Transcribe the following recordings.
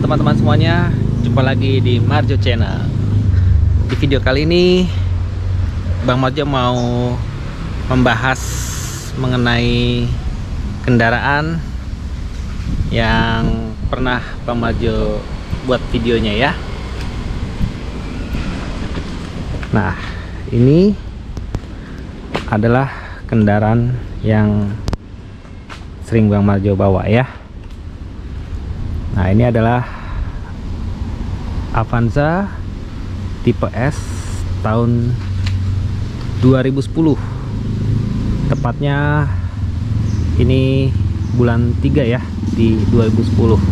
teman-teman semuanya, jumpa lagi di Marjo Channel. Di video kali ini Bang Marjo mau membahas mengenai kendaraan yang pernah Bang Marjo buat videonya ya. Nah, ini adalah kendaraan yang sering Bang Marjo bawa ya. Nah, ini adalah Avanza tipe S tahun 2010. Tepatnya ini bulan 3 ya, di 2010.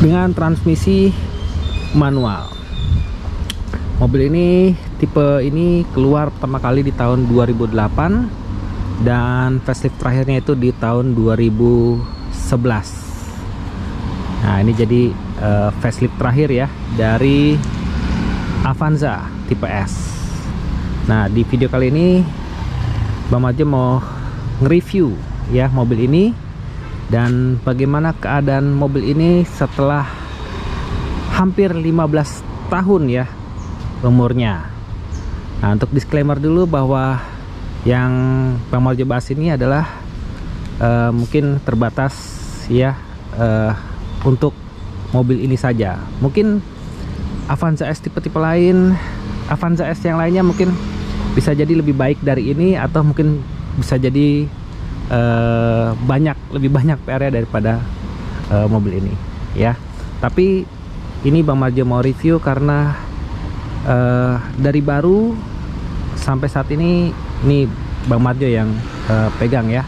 Dengan transmisi manual. Mobil ini, tipe ini keluar pertama kali di tahun 2008 dan facelift terakhirnya itu di tahun 2011. Nah, ini jadi facelift terakhir ya dari Avanza tipe S. Nah, di video kali ini Bang Marjo mau nge-review ya mobil ini dan bagaimana keadaan mobil ini setelah hampir 15 tahun ya umurnya. Nah, untuk disclaimer dulu bahwa yang Bang Marjo bahas ini adalah mungkin terbatas ya untuk mobil ini saja. Mungkin Avanza S tipe-tipe lain, Avanza S yang lainnya mungkin bisa jadi lebih baik dari ini, atau mungkin bisa jadi lebih banyak PR-nya daripada mobil ini ya. Tapi ini Bang Marjo mau review karena dari baru sampai saat ini Bang Marjo yang pegang ya.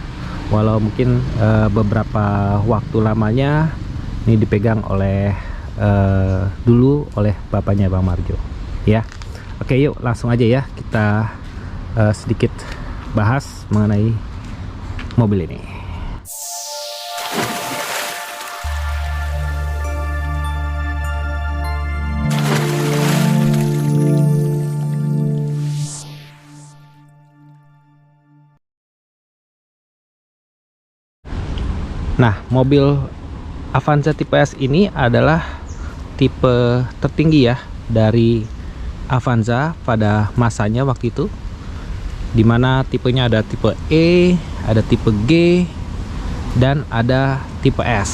Walau mungkin beberapa waktu lamanya ini dipegang oleh dulu oleh bapaknya Bang Marjo ya. Oke, yuk langsung aja ya kita sedikit bahas mengenai mobil ini. Nah, mobil Avanza tipe S ini adalah tipe tertinggi ya dari Avanza pada masanya waktu itu, dimana tipenya ada tipe E, ada tipe G, dan ada tipe S.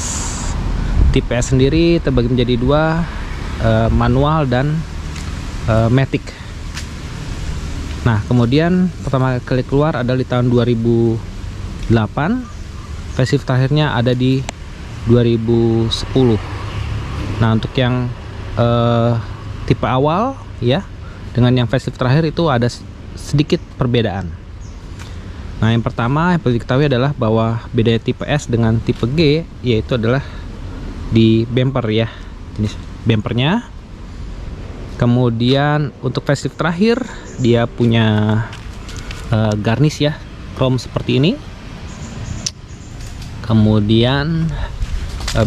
Tipe S sendiri terbagi menjadi dua, manual dan matic. Nah, kemudian pertama kali keluar adalah di tahun 2008. Facelift terakhirnya ada di 2010. Nah, untuk yang tipe awal ya dengan yang facelift terakhir itu ada sedikit perbedaan. Nah, yang pertama yang perlu diketahui adalah bahwa beda tipe S dengan tipe G yaitu adalah di bumper ya, jenis bumpernya. Kemudian untuk facelift terakhir dia punya garnish ya, chrome seperti ini. Kemudian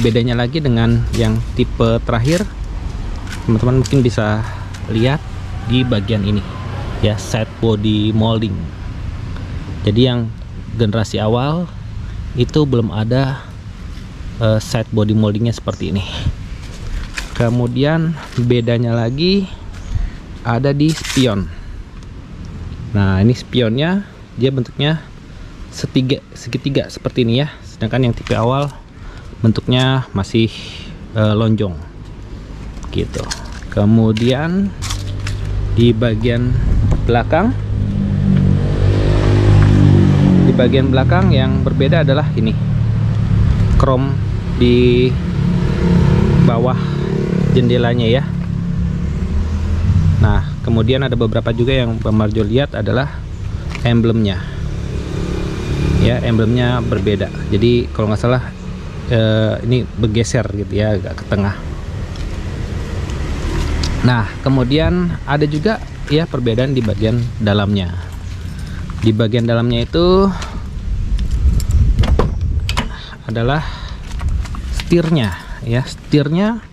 bedanya lagi dengan yang tipe terakhir, teman-teman mungkin bisa lihat di bagian ini ya, side body molding. Jadi yang generasi awal itu belum ada side body moldingnya seperti ini. Kemudian bedanya lagi ada di spion. Nah, ini spionnya dia bentuknya segitiga seperti ini ya, sedangkan yang tipe awal bentuknya masih lonjong gitu. Kemudian di bagian belakang yang berbeda adalah ini, chrome di bawah jendelanya ya. Nah, kemudian ada beberapa juga yang Bang Marjo lihat adalah emblemnya ya, emblemnya berbeda. Jadi kalau nggak salah ini bergeser gitu ya, agak ke tengah. Nah, kemudian ada juga ya perbedaan di bagian dalamnya. Di bagian dalamnya itu adalah setirnya ya, setirnya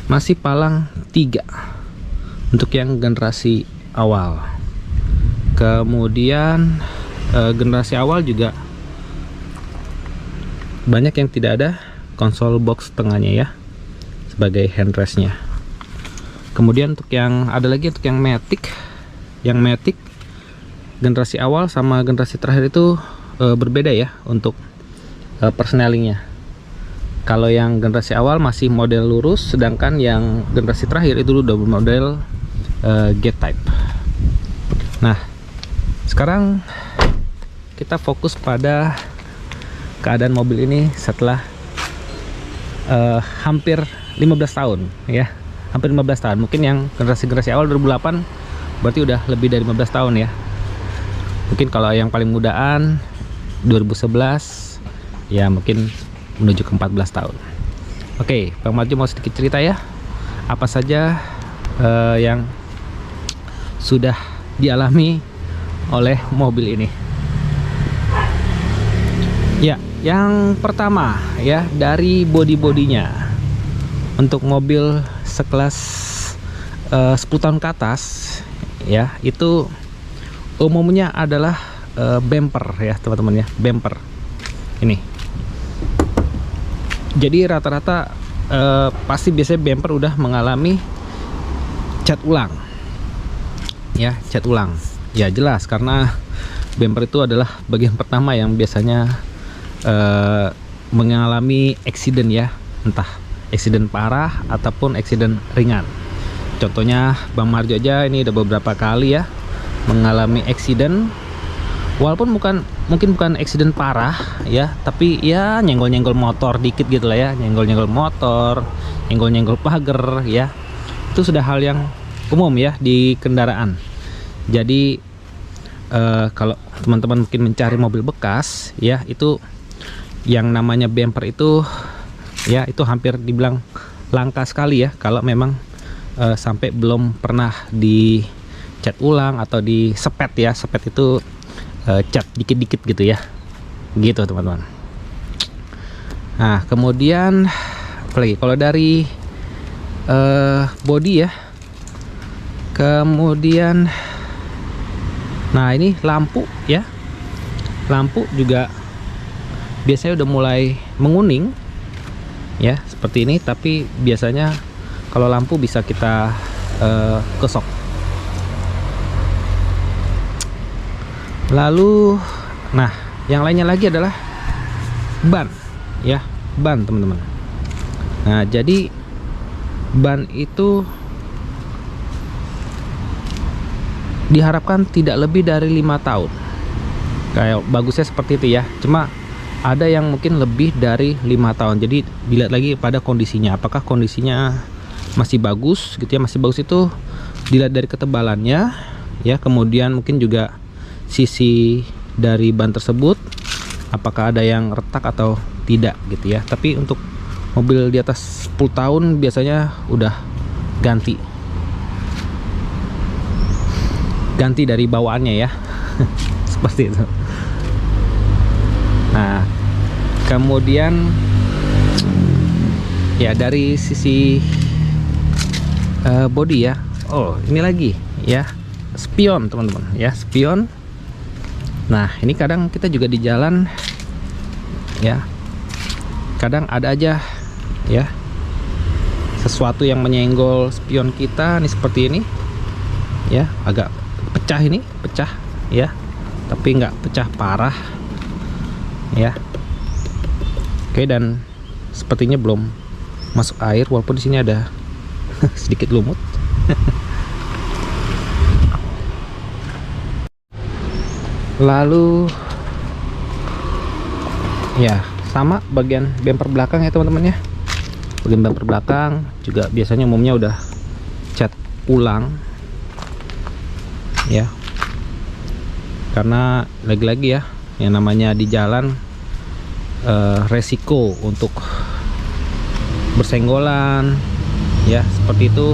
masih palang 3 untuk yang generasi awal. Kemudian generasi awal juga banyak yang tidak ada konsol box tengahnya ya. sebagai handrestnya. Kemudian untuk yang ada lagi untuk yang Matic, generasi awal sama generasi terakhir itu berbeda ya untuk persnelingnya. Kalau yang generasi awal masih model lurus, sedangkan yang generasi terakhir itu udah model gate type. Nah, sekarang kita fokus pada keadaan mobil ini setelah hampir 15 tahun ya. Hampir 15 tahun. Mungkin yang generasi awal 2008 berarti udah lebih dari 15 tahun ya. Mungkin kalau yang paling mudaan 2011 ya, mungkin menuju ke 14 tahun. Oke, Bang Marjo mau sedikit cerita ya, apa saja yang sudah dialami oleh mobil ini. Ya, yang pertama ya, dari body-bodinya. Untuk mobil sekelas 10 tahun ke atas ya, itu umumnya adalah bumper ya teman-teman ya, bumper ini. Jadi rata-rata pasti biasanya bumper udah mengalami cat ulang ya, cat ulang ya, jelas karena bumper itu adalah bagian pertama yang biasanya mengalami accident ya, entah accident parah ataupun accident ringan. Contohnya Bang Marjo aja ini udah beberapa kali ya mengalami accident, walaupun mungkin bukan accident parah ya, tapi ya nyenggol-nyenggol motor dikit gitu lah ya, nyenggol-nyenggol motor, nyenggol-nyenggol pagar ya. Itu sudah hal yang umum ya di kendaraan. Jadi kalau teman-teman mungkin mencari mobil bekas ya, itu yang namanya bumper itu ya, itu hampir dibilang langka sekali ya kalau memang sampai belum pernah dicat ulang atau disepet ya. Sepet itu cat dikit-dikit gitu ya, gitu teman-teman. Nah, kemudian apalagi kalau dari body ya, kemudian nah ini lampu ya, lampu juga biasanya udah mulai menguning ya, seperti ini. Tapi biasanya kalau lampu bisa kita gosok. Lalu nah, yang lainnya lagi adalah ban ya, ban teman-teman. Nah, jadi ban itu diharapkan tidak lebih dari 5 tahun. Kayak bagusnya seperti itu ya. Cuma ada yang mungkin lebih dari 5 tahun. Jadi dilihat lagi pada kondisinya, apakah kondisinya masih bagus gitu ya. Masih bagus itu dilihat dari ketebalannya ya, kemudian mungkin juga sisi dari ban tersebut apakah ada yang retak atau tidak gitu ya. Tapi untuk mobil di atas 10 tahun biasanya udah ganti dari bawaannya ya. Seperti itu. Nah, kemudian ya dari sisi body ya. Oh, ini lagi ya, spion teman-teman ya, spion. Nah, ini kadang kita juga di jalan ya, kadang ada aja ya sesuatu yang menyenggol spion kita nih, seperti ini ya, agak pecah, ini pecah ya, tapi nggak pecah parah ya. Oke, dan sepertinya belum masuk air, walaupun di sini ada sedikit lumut. Lalu ya sama bagian bumper belakang ya teman-teman ya. Bagian bumper belakang juga biasanya umumnya udah cat ulang ya, karena lagi-lagi ya yang namanya di jalan resiko untuk bersenggolan ya, seperti itu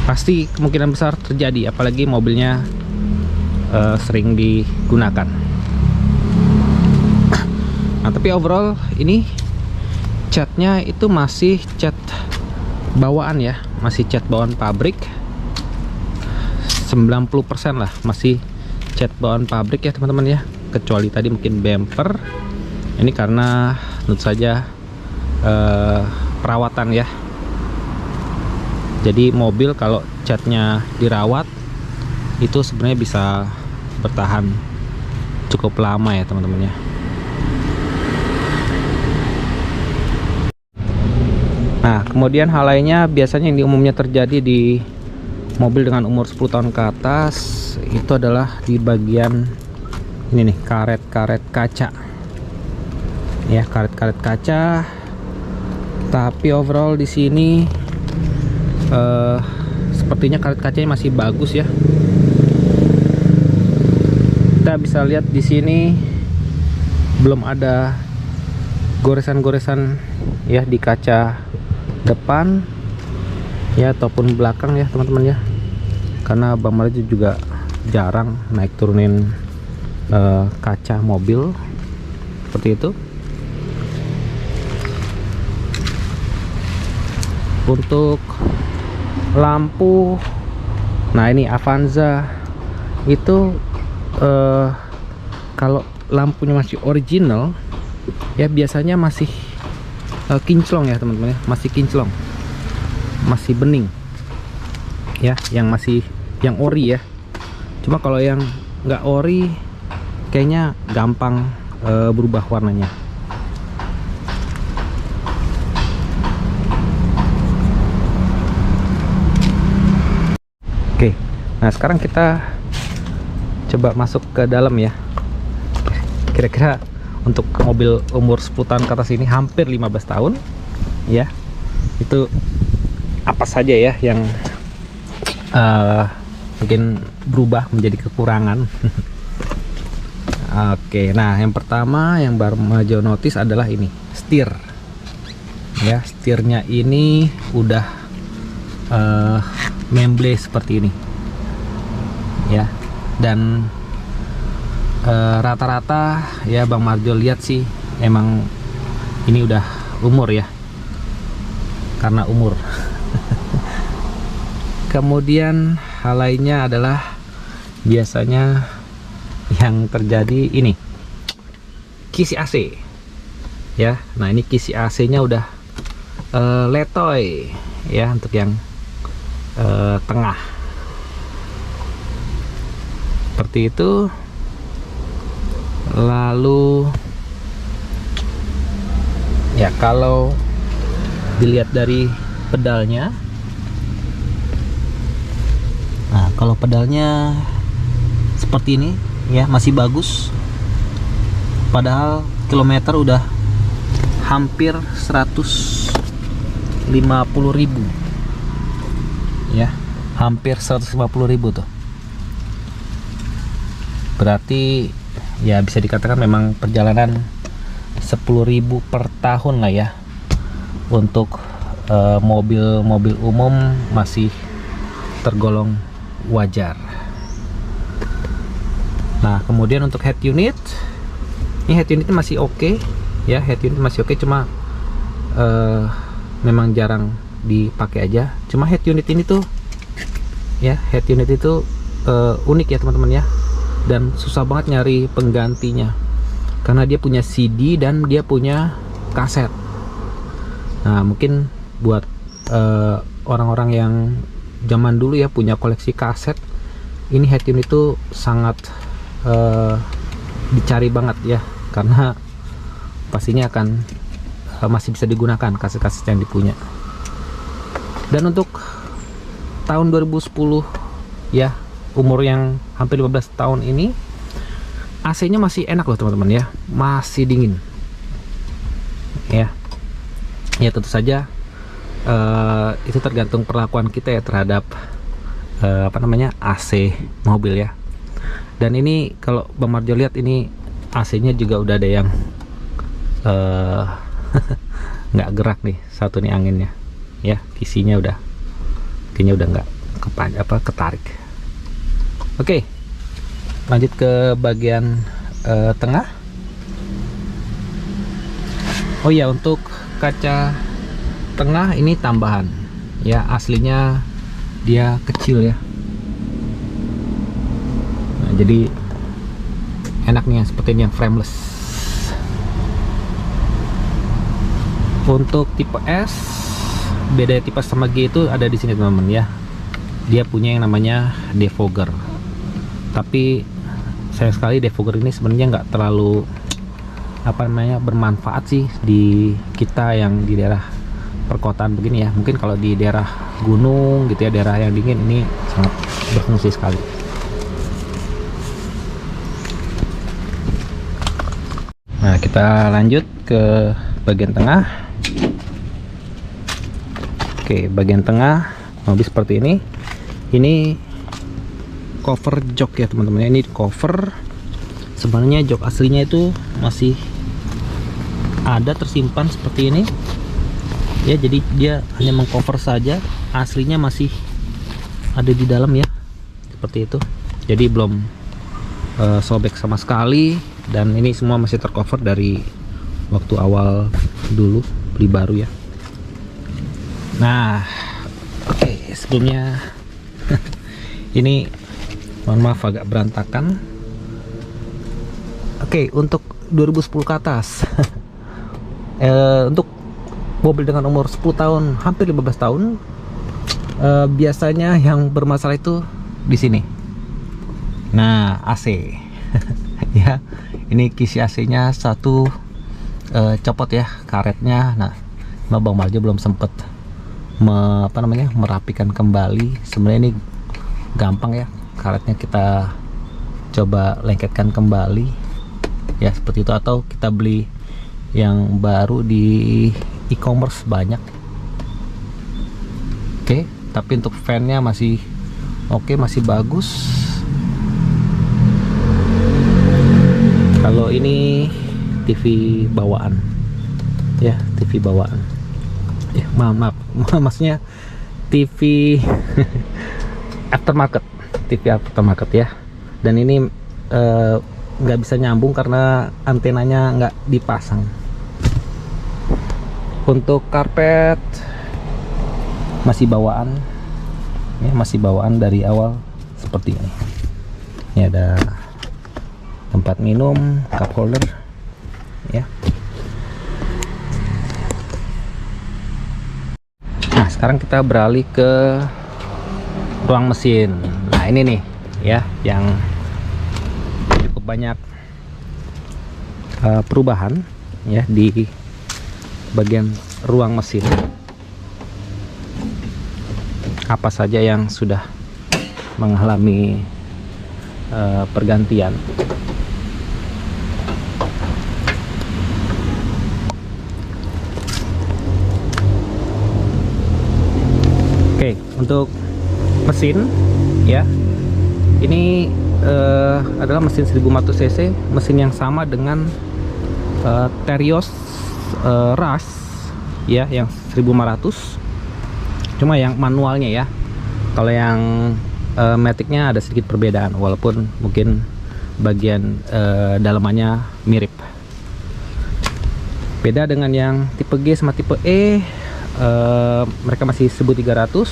pasti kemungkinan besar terjadi, apalagi mobilnya sering digunakan. Nah, tapi overall ini catnya itu masih cat bawaan ya, masih cat bawaan pabrik 90% lah, masih cat bawaan pabrik ya teman-teman ya, kecuali tadi mungkin bumper ini karena tentu saja perawatan ya. Jadi mobil kalau catnya dirawat itu sebenarnya bisa bertahan cukup lama ya teman-teman ya. Nah, kemudian hal lainnya biasanya yang umumnya terjadi di mobil dengan umur 10 tahun ke atas itu adalah di bagian ini nih, karet-karet kaca. Ya, karet-karet kaca. Tapi overall di sini sepertinya karet kacanya masih bagus ya. Kita bisa lihat di sini belum ada goresan-goresan ya di kaca depan ya ataupun belakang ya teman-teman ya, karena Bang Marjo juga jarang naik turunin kaca mobil seperti itu. Untuk lampu, nah ini Avanza itu kalau lampunya masih original ya biasanya masih kinclong ya teman-teman ya, masih kinclong, masih bening ya, yang ori ya. Cuma kalau yang nggak ori kayaknya gampang berubah warnanya. Oke, nah sekarang kita coba masuk ke dalam ya. Kira-kira untuk mobil umur 10 tahun ke atas ini, hampir 15 tahun ya, itu apa saja ya yang mungkin berubah menjadi kekurangan. Oke, nah yang pertama yang baru Marjo notice adalah ini, setir ya. Setirnya ini udah memble seperti ini ya, dan rata-rata ya Bang Marjo lihat sih emang ini udah umur ya, karena umur. Kemudian hal lainnya adalah biasanya yang terjadi ini kisi AC ya. Nah ini kisi AC nya udah letoy ya untuk yang tengah seperti itu. Lalu ya kalau dilihat dari pedalnya, nah kalau pedalnya seperti ini ya masih bagus, padahal kilometer udah hampir 150.000 ya, hampir 150.000 tuh. Berarti ya bisa dikatakan memang perjalanan 10.000 per tahun lah ya. Untuk mobil-mobil umum masih tergolong wajar. Nah kemudian untuk head unit, ini head unitnya masih oke ya, head unit masih oke, cuma memang jarang dipakai aja. Cuma head unit ini tuh ya, head unit itu unik ya teman-teman ya, dan susah banget nyari penggantinya karena dia punya CD dan dia punya kaset. Nah mungkin buat orang-orang yang zaman dulu ya punya koleksi kaset, ini head unit itu sangat dicari banget ya, karena pastinya akan masih bisa digunakan kaset-kaset yang dipunya. Dan untuk tahun 2010 ya, umur yang hampir 15 tahun ini, AC-nya masih enak loh teman-teman ya, masih dingin ya. Ya tentu saja itu tergantung perlakuan kita ya terhadap apa namanya AC mobil ya. Dan ini kalau Bang Marjo lihat, ini AC-nya juga udah ada yang nggak gerak nih, satu nih anginnya ya, kisinya udah kayaknya udah nggak ketarik. Oke, lanjut ke bagian tengah. Oh ya, untuk kaca tengah ini tambahan ya, aslinya dia kecil ya. Nah, jadi enak nih yang seperti ini, yang frameless. Untuk tipe S, beda tipe sama G itu ada di sini teman-teman ya. Dia punya yang namanya defogger. Tapi sayang sekali defogger ini sebenarnya nggak terlalu bermanfaat sih di kita yang di daerah perkotaan begini ya. Mungkin kalau di daerah gunung gitu ya, daerah yang dingin, ini sangat berfungsi sekali. Nah, kita lanjut ke bagian tengah. Oke, bagian tengah mobil seperti ini. Ini cover jok ya teman-teman. Ini cover. Sebenarnya jok aslinya itu masih ada tersimpan seperti ini. Ya, jadi dia hanya mengcover saja. Aslinya masih ada di dalam ya. Seperti itu. Jadi belum sobek sama sekali, dan ini semua masih tercover dari waktu awal dulu beli baru ya. Nah, oke, sebelumnya ini mohon maaf agak berantakan. Oke, untuk 2010 ke atas untuk mobil dengan umur 10 tahun hampir 15 tahun, biasanya yang bermasalah itu di sini. Nah, AC ya, ini kisi AC-nya satu copot ya karetnya. Nah, Bang Maljo belum sempet merapikan kembali. Sebenarnya ini gampang ya, karetnya kita coba lengketkan kembali ya, seperti itu, atau kita beli yang baru di e-commerce banyak. Oke, tapi untuk fan-nya masih oke, masih bagus. Kalau ini TV bawaan ya, TV bawaan ya, maaf maksudnya TV aftermarket, TV aftermarket ya. Dan ini nggak bisa nyambung karena antenanya nggak dipasang. Untuk karpet masih bawaan ya, masih bawaan dari awal seperti ini. Ini ada tempat minum, cup holder ya. Nah, sekarang kita beralih ke ruang mesin. Nah, ini nih ya yang cukup banyak perubahan ya di bagian ruang mesin. Apa saja yang sudah mengalami pergantian. Oke, untuk mesin ya, ini adalah mesin 1400 cc, mesin yang sama dengan Terios Rush ya, yang 1500, cuma yang manualnya ya. Kalau yang Matic-nya ada sedikit perbedaan, walaupun mungkin bagian dalamannya mirip. Beda dengan yang tipe G sama tipe E, mereka masih 1300.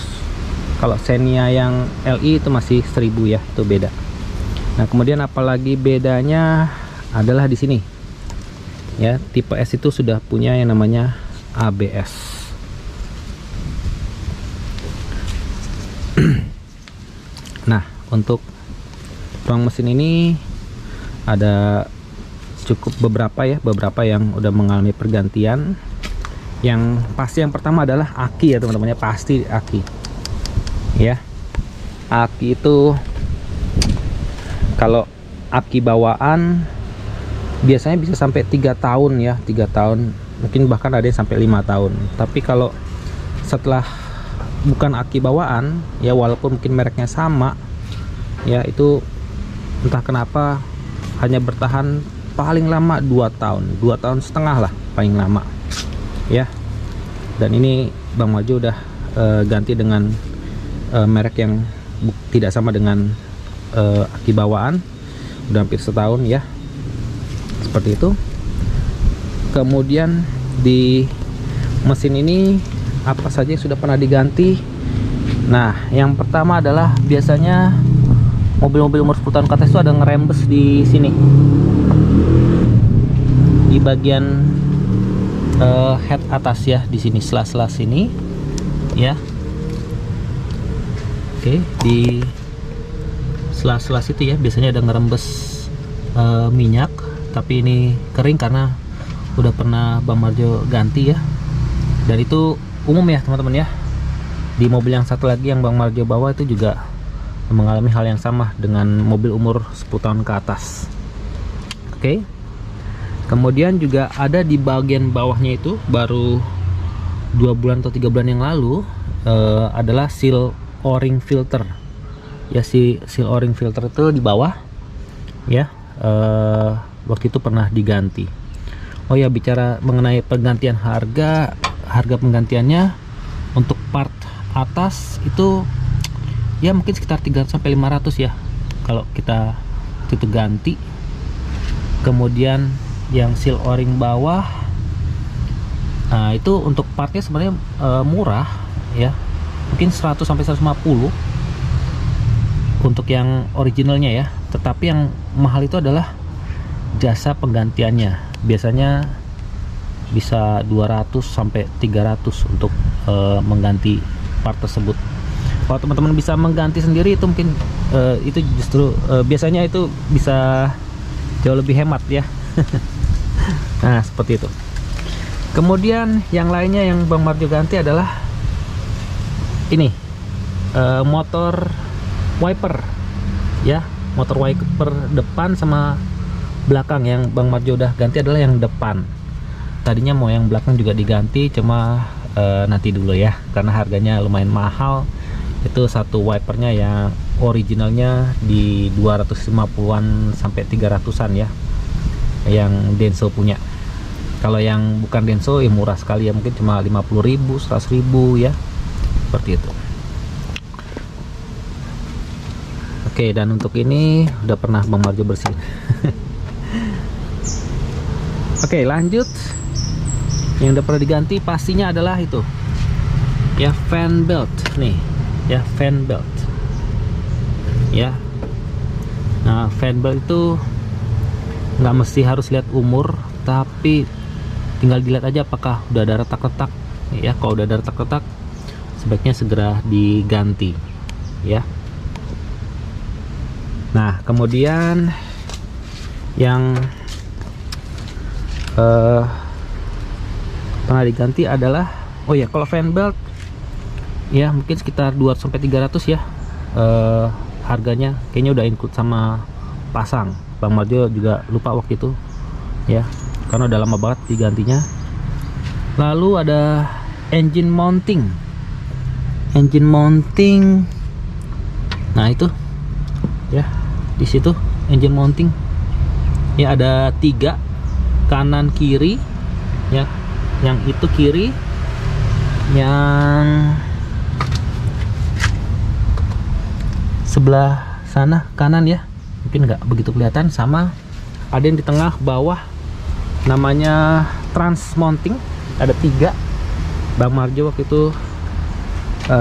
Kalau Xenia yang LI itu masih 1000 ya, itu beda. Nah, kemudian apalagi bedanya adalah di sini ya, tipe S itu sudah punya yang namanya ABS. Nah, untuk ruang mesin ini ada cukup beberapa yang udah mengalami pergantian. Yang pasti yang pertama adalah aki ya teman-teman, pasti aki ya. Aki itu kalau aki bawaan biasanya bisa sampai 3 tahun ya, 3 tahun, mungkin bahkan ada yang sampai 5 tahun. Tapi kalau setelah bukan aki bawaan ya, walaupun mungkin mereknya sama ya, itu entah kenapa hanya bertahan paling lama 2 tahun, 2 tahun setengah lah paling lama ya. Dan ini Bang Maljo udah ganti dengan merek yang tidak sama dengan aki bawaan, udah hampir setahun ya, seperti itu. Kemudian di mesin ini apa saja yang sudah pernah diganti? Nah, yang pertama adalah biasanya mobil-mobil umur 10 tahun ke atas itu ada ngerembes di sini, di bagian head atas ya, di sini sela-sela sini ya. Oke, di sela-sela situ ya biasanya ada ngerembes minyak, tapi ini kering karena udah pernah Bang Marjo ganti ya. Dan itu umum ya teman-teman ya. Di mobil yang satu lagi yang Bang Marjo bawa itu juga mengalami hal yang sama dengan mobil umur 10 tahun ke atas. Oke. Kemudian juga ada di bagian bawahnya itu baru 2 bulan atau 3 bulan yang lalu adalah seal o-ring filter. Ya, si seal o-ring filter itu di bawah ya, waktu itu pernah diganti. Oh ya, bicara mengenai penggantian harga penggantiannya untuk part atas itu ya mungkin sekitar 300 sampai 500 ya kalau kita itu ganti. Kemudian yang seal o-ring bawah, nah itu untuk partnya sebenarnya murah ya, mungkin 100 sampai 150 untuk yang originalnya ya. Tetapi yang mahal itu adalah jasa penggantiannya, biasanya bisa 200 sampai 300 untuk mengganti part tersebut. Kalau teman-teman bisa mengganti sendiri itu mungkin itu justru biasanya itu bisa jauh lebih hemat ya. Nah seperti itu. Kemudian yang lainnya yang Bang Marjo ganti adalah ini motor wiper ya, motor wiper depan sama belakang. Yang Bang Marjo udah ganti adalah yang depan. Tadinya mau yang belakang juga diganti, cuma nanti dulu ya karena harganya lumayan mahal. Itu satu wipernya yang originalnya di 250-an sampai 300-an ya, yang Denso punya. Kalau yang bukan Denso ya murah sekali ya, mungkin cuma 50.000, 100.000 ya, seperti itu. Oke, dan untuk ini udah pernah Bang Marjo bersihin. Oke, lanjut. Yang udah pernah diganti pastinya adalah itu ya, fan belt nih ya, fan belt ya. Nah fan belt itu nggak mesti harus lihat umur, tapi tinggal dilihat aja apakah udah ada retak-retak ya. Kalau udah ada retak-retak sebaiknya segera diganti ya. Nah kemudian yang pernah diganti adalah, oh ya, kalau fan belt ya mungkin sekitar 200 sampai 300 ya harganya, kayaknya udah include sama pasang. Bang Marjo juga lupa waktu itu ya karena udah lama banget digantinya. Lalu ada engine mounting. Nah itu ya, di situ engine mounting ya, ada 3 kanan kiri ya. Yang itu kiri, yang sebelah sana kanan ya, mungkin nggak begitu kelihatan. Sama ada yang di tengah bawah, namanya trans mounting, ada 3. Bang Marjo waktu itu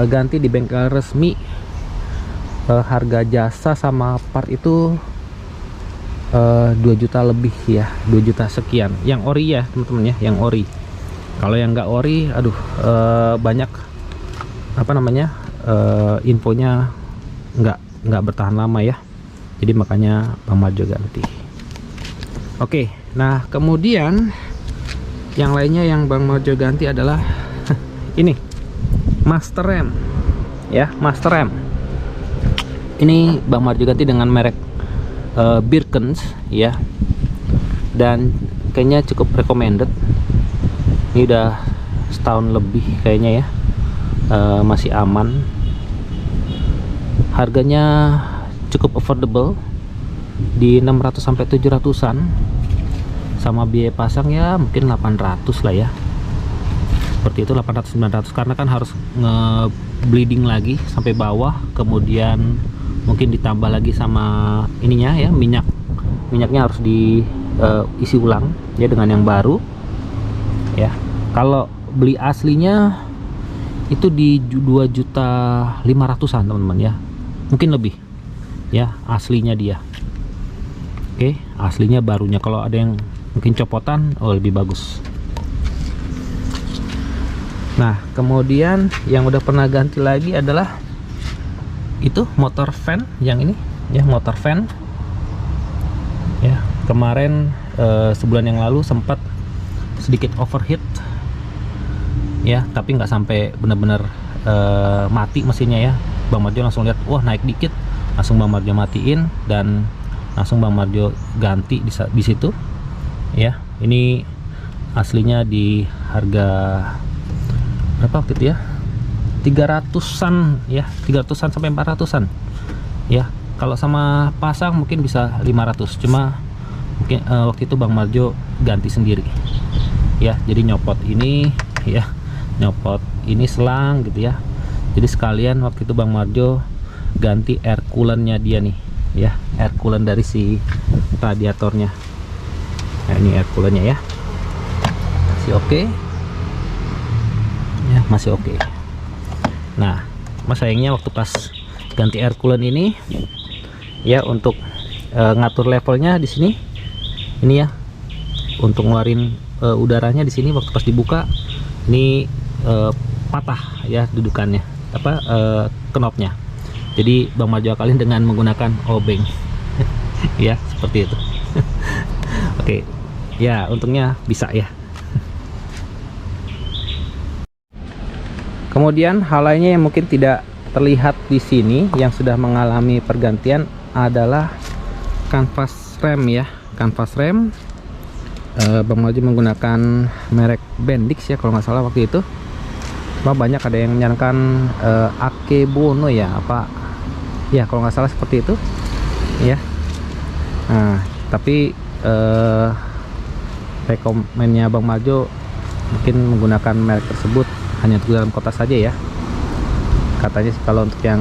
ganti di bengkel resmi. Harga jasa sama part itu 2 juta lebih ya, 2 juta sekian yang ori ya teman-teman ya, yang ori. Kalau yang nggak ori, aduh, banyak apa namanya infonya nggak bertahan lama ya, jadi makanya Bang Marjo ganti. Oke, nah kemudian yang lainnya yang Bang Marjo ganti adalah ini master rem ya, master rem. Ini Bang Marjo ganti dengan merek Birkens ya, dan kayaknya cukup recommended. Ini udah setahun lebih kayaknya ya, masih aman. Harganya cukup affordable di 600 sampai 700-an, sama biaya pasang ya mungkin 800 lah ya, seperti itu, 800-900, karena kan harus nge-bleeding lagi sampai bawah, kemudian mungkin ditambah lagi sama ininya ya, minyaknya harus diisi ulang ya dengan yang baru ya. Kalau beli aslinya itu di 2.500.000-an teman-teman ya, mungkin lebih ya aslinya dia. Oke, aslinya barunya. Kalau ada yang mungkin copotan, oh lebih bagus. Nah, kemudian yang udah pernah ganti lagi adalah itu motor fan yang ini ya, motor fan ya. Kemarin sebulan yang lalu sempat sedikit overheat ya, tapi nggak sampai benar-benar mati mesinnya ya. Bang Marjo langsung lihat, wah naik dikit, langsung Bang Marjo matiin dan langsung Bang Marjo ganti di situ ya. Ini aslinya di harga berapa waktu itu ya, 300-an ya, 300-an sampai 400-an ya. Kalau sama pasang mungkin bisa 500, cuma mungkin waktu itu Bang Marjo ganti sendiri ya. Jadi nyopot ini ya, nyopot ini selang gitu ya. Jadi sekalian waktu itu Bang Marjo ganti air coolant-nya dia nih ya, air coolant dari si radiatornya. Nah, ini air coolant-nya ya, masih oke ya, masih oke. Nah, mas sayangnya waktu pas ganti air coolant ini ya, untuk ngatur levelnya di sini ini ya, untuk ngeluarin udaranya di sini waktu pas dibuka ini patah ya dudukannya, apa knopnya. Jadi Bang Marjo akalin dengan menggunakan obeng ya, seperti itu. Oke ya, untungnya bisa ya. Kemudian hal lainnya yang mungkin tidak terlihat di sini yang sudah mengalami pergantian adalah kanvas rem ya. Kanvas rem Bang Marjo menggunakan merek Bendix ya kalau nggak salah waktu itu. Cuma banyak ada yang menyarankan Akebono ya, apa ya, kalau nggak salah seperti itu ya. Nah, tapi rekomennya Bang Marjo mungkin menggunakan merek tersebut hanya untuk dalam kota saja ya. Katanya sih kalau untuk yang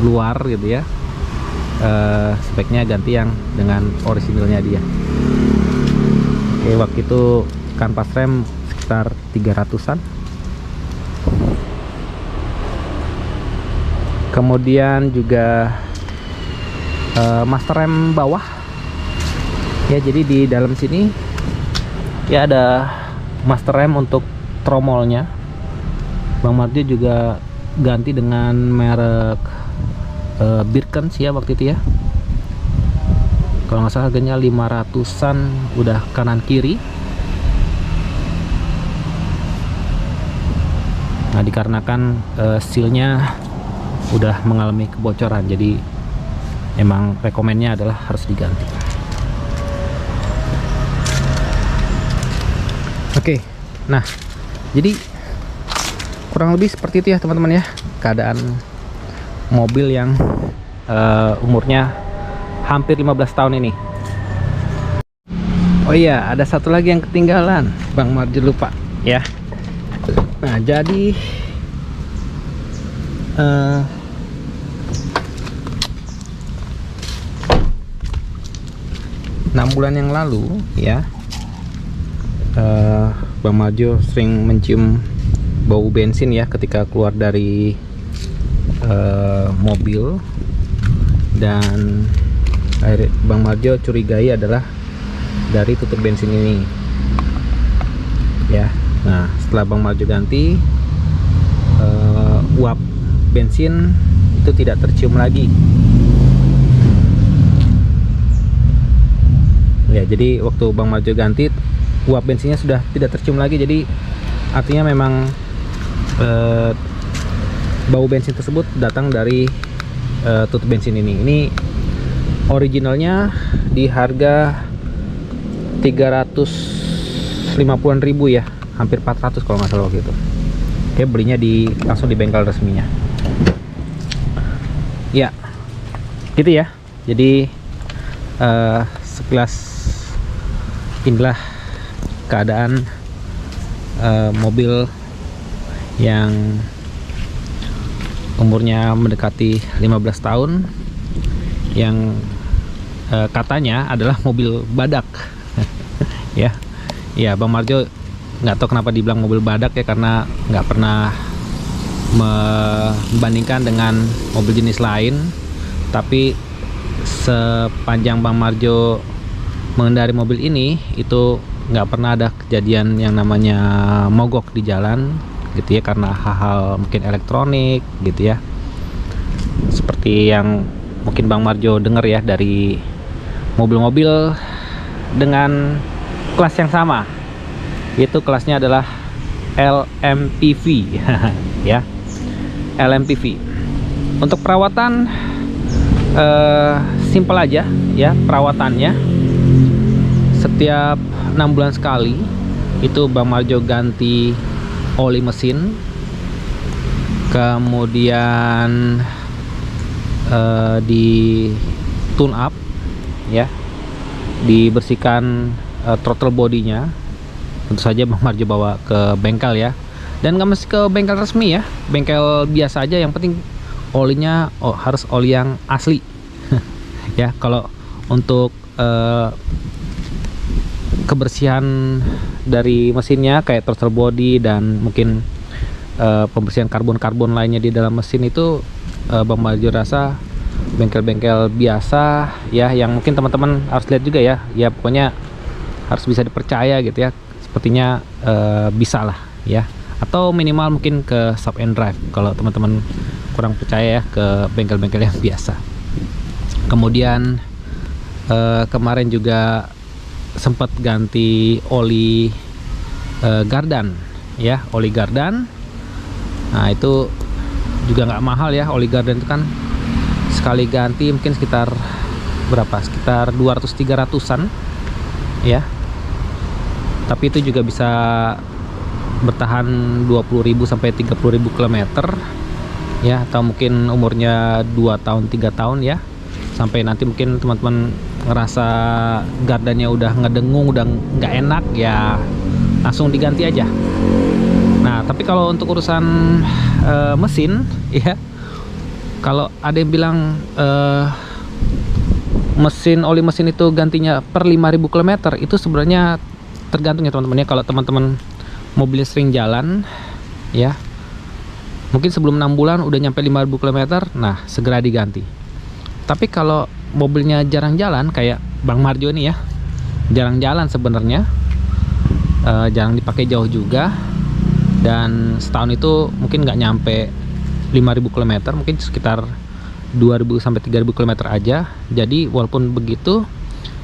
luar gitu ya, speknya ganti yang dengan orisinilnya dia. Oke, waktu itu kanvas rem sekitar 300-an. Kemudian juga master rem bawah ya. Jadi di dalam sini ya ada master rem untuk tromolnya. Bang Marjo juga ganti dengan merek Birkens ya waktu itu ya. Kalau nggak salah harganya 500-an, udah kanan kiri. Nah, dikarenakan sealnya udah mengalami kebocoran, jadi emang rekomennya adalah harus diganti. Oke, nah jadi kurang lebih seperti itu ya teman-teman ya, keadaan mobil yang umurnya hampir 15 tahun ini. Oh iya, ada satu lagi yang ketinggalan, Bang Marjo lupa ya. Nah, jadi 6 bulan yang lalu ya, Bang Marjo sering mencium bau bensin ya ketika keluar dari mobil, dan Bang Marjo curigai adalah dari tutup bensin ini ya. Nah, setelah Bang Marjo ganti, uap bensin itu tidak tercium lagi ya. Jadi waktu Bang Marjo ganti, uap bensinnya sudah tidak tercium lagi. Jadi artinya memang bau bensin tersebut datang dari tutup bensin ini. Ini originalnya di harga 350-an ribu ya, hampir 400 kalau nggak salah waktu itu. Oke, belinya langsung di bengkel resminya ya, gitu ya. Jadi sekilas inilah keadaan mobil yang umurnya mendekati 15 tahun yang katanya adalah mobil badak ya. Ya, Bang Marjo nggak tahu kenapa dibilang mobil badak ya, karena nggak pernah membandingkan dengan mobil jenis lain. Tapi sepanjang Bang Marjo mengendari mobil ini, itu nggak pernah ada kejadian yang namanya mogok di jalan, gitu ya, karena hal-hal mungkin elektronik gitu ya, seperti yang mungkin Bang Marjo dengar ya dari mobil-mobil dengan kelas yang sama, yaitu kelasnya adalah LMPV ya, LMPV. Untuk perawatan simple aja ya perawatannya. Setiap 6 bulan sekali itu Bang Marjo ganti oli mesin, kemudian di tune up ya, dibersihkan throttle bodinya. Tentu saja Bang Marjo bawa ke bengkel ya, dan nggak mesti ke bengkel resmi ya, bengkel biasa aja, yang penting olinya harus oli yang asli ya. Kalau untuk kebersihan dari mesinnya kayak throttle body dan mungkin pembersihan karbon lainnya di dalam mesin itu, Bang Marjo rasa bengkel-bengkel biasa ya, yang mungkin teman-teman harus lihat juga ya, ya pokoknya harus bisa dipercaya gitu ya, sepertinya bisa lah ya, atau minimal mungkin ke Shop and Drive kalau teman-teman kurang percaya ya, ke bengkel-bengkel yang biasa. Kemudian kemarin juga sempat ganti oli gardan ya, oli gardan. Nah itu juga nggak mahal ya, oli gardan itu kan sekali ganti mungkin sekitar berapa, sekitar 200-300an ya, tapi itu juga bisa bertahan 20.000 sampai 30.000 km ya, atau mungkin umurnya 2 tahun 3 tahun ya, sampai nanti mungkin teman-teman ngerasa gardannya udah ngedengung, udah nggak enak ya, langsung diganti aja. Nah tapi kalau untuk urusan mesin ya, kalau ada yang bilang oli mesin itu gantinya per 5.000 km, itu sebenarnya tergantung ya teman-teman ya. Kalau teman-teman mobilnya sering jalan ya, mungkin sebelum 6 bulan udah nyampe 5.000 km, nah segera diganti. Tapi kalau mobilnya jarang jalan kayak Bang Marjo nih ya, jarang jalan sebenarnya, jarang dipakai jauh juga, dan setahun itu mungkin nggak nyampe 5.000 km, mungkin sekitar 2.000 sampai 3.000 km aja. Jadi walaupun begitu,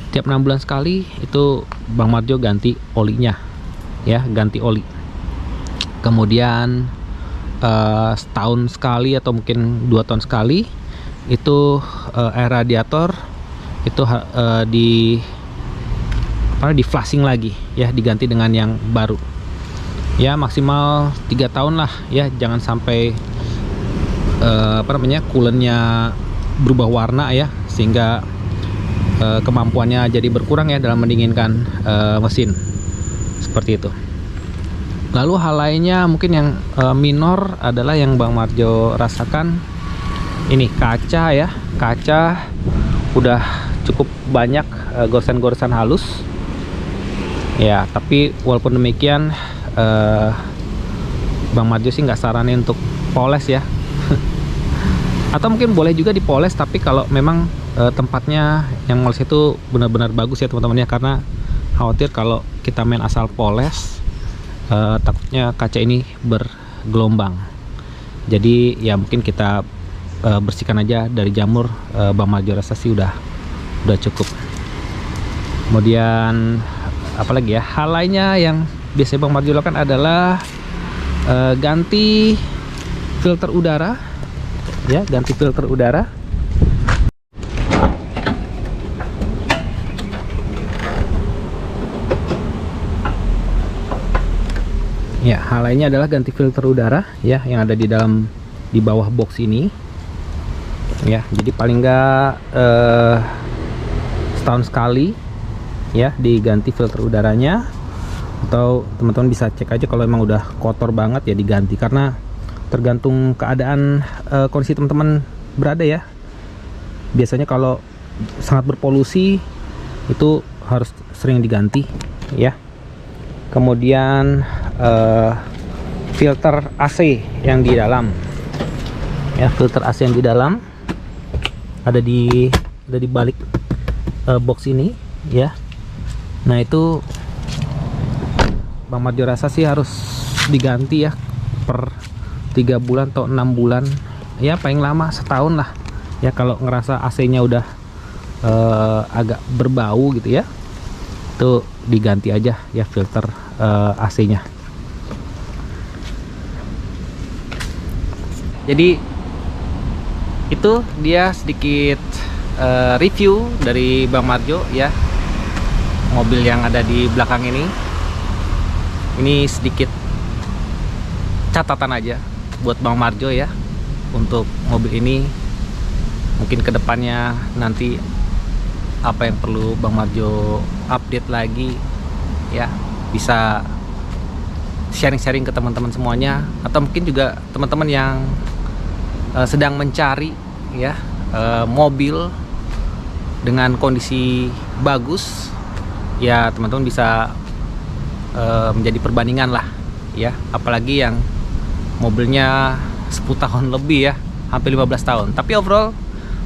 tiap 6 bulan sekali itu Bang Marjo ganti olinya ya, ganti oli. Kemudian setahun sekali atau mungkin 2 tahun sekali itu air radiator itu di flashing lagi ya, diganti dengan yang baru ya, maksimal 3 tahun lah ya, jangan sampai coolannya berubah warna ya, sehingga kemampuannya jadi berkurang ya dalam mendinginkan mesin, seperti itu. Lalu hal lainnya mungkin yang minor adalah yang Bang Marjo rasakan, ini kaca ya, kaca udah cukup banyak goresan-goresan halus ya, tapi walaupun demikian Bang Marjo sih nggak saranin untuk poles ya atau mungkin boleh juga dipoles, tapi kalau memang tempatnya yang moles itu benar-benar bagus ya teman-teman ya, karena khawatir kalau kita main asal poles takutnya kaca ini bergelombang. Jadi ya mungkin kita bersihkan aja dari jamur, Bang Marjo rasa sih udah cukup. Kemudian apalagi ya, hal lainnya yang biasanya Bang Marjo lakukan adalah ganti filter udara ya, ganti filter udara. Ya, hal lainnya adalah ganti filter udara ya, yang ada di bawah box ini ya. Jadi paling nggak setahun sekali ya diganti filter udaranya, atau teman-teman bisa cek aja kalau emang udah kotor banget ya diganti, karena tergantung keadaan kondisi teman-teman berada ya. Biasanya kalau sangat berpolusi itu harus sering diganti ya. Kemudian filter AC yang di dalam ya, filter AC yang di dalam ada di balik box ini ya. Nah itu Bang Marjo rasa sih harus diganti ya, per 3 bulan atau 6 bulan, ya paling lama setahun lah ya. Kalau ngerasa AC-nya udah agak berbau gitu ya, itu diganti aja ya filter AC-nya. Jadi itu dia sedikit review dari Bang Marjo ya, mobil yang ada di belakang ini. Ini sedikit catatan aja buat Bang Marjo ya untuk mobil ini. Mungkin kedepannya nanti apa yang perlu Bang Marjo update lagi ya, bisa sharing-sharing ke teman-teman semuanya, atau mungkin juga teman-teman yang sedang mencari ya mobil dengan kondisi bagus ya, teman-teman bisa menjadi perbandingan lah ya. Apalagi yang mobilnya 10 tahun lebih ya, hampir 15 tahun, tapi overall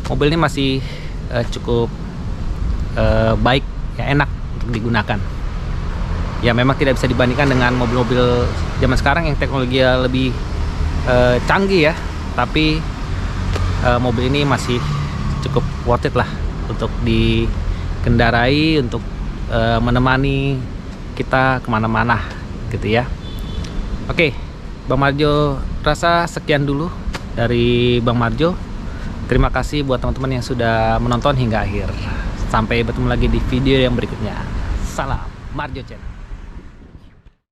mobil ini masih cukup baik ya, enak untuk digunakan ya. Memang tidak bisa dibandingkan dengan mobil-mobil zaman sekarang yang teknologinya lebih canggih ya, tapi mobil ini masih cukup worth it lah untuk dikendarai, untuk menemani kita kemana-mana gitu ya. Oke, Bang Marjo rasa sekian dulu dari Bang Marjo. Terima kasih buat teman-teman yang sudah menonton hingga akhir. Sampai bertemu lagi di video yang berikutnya. Salam Marjo Channel.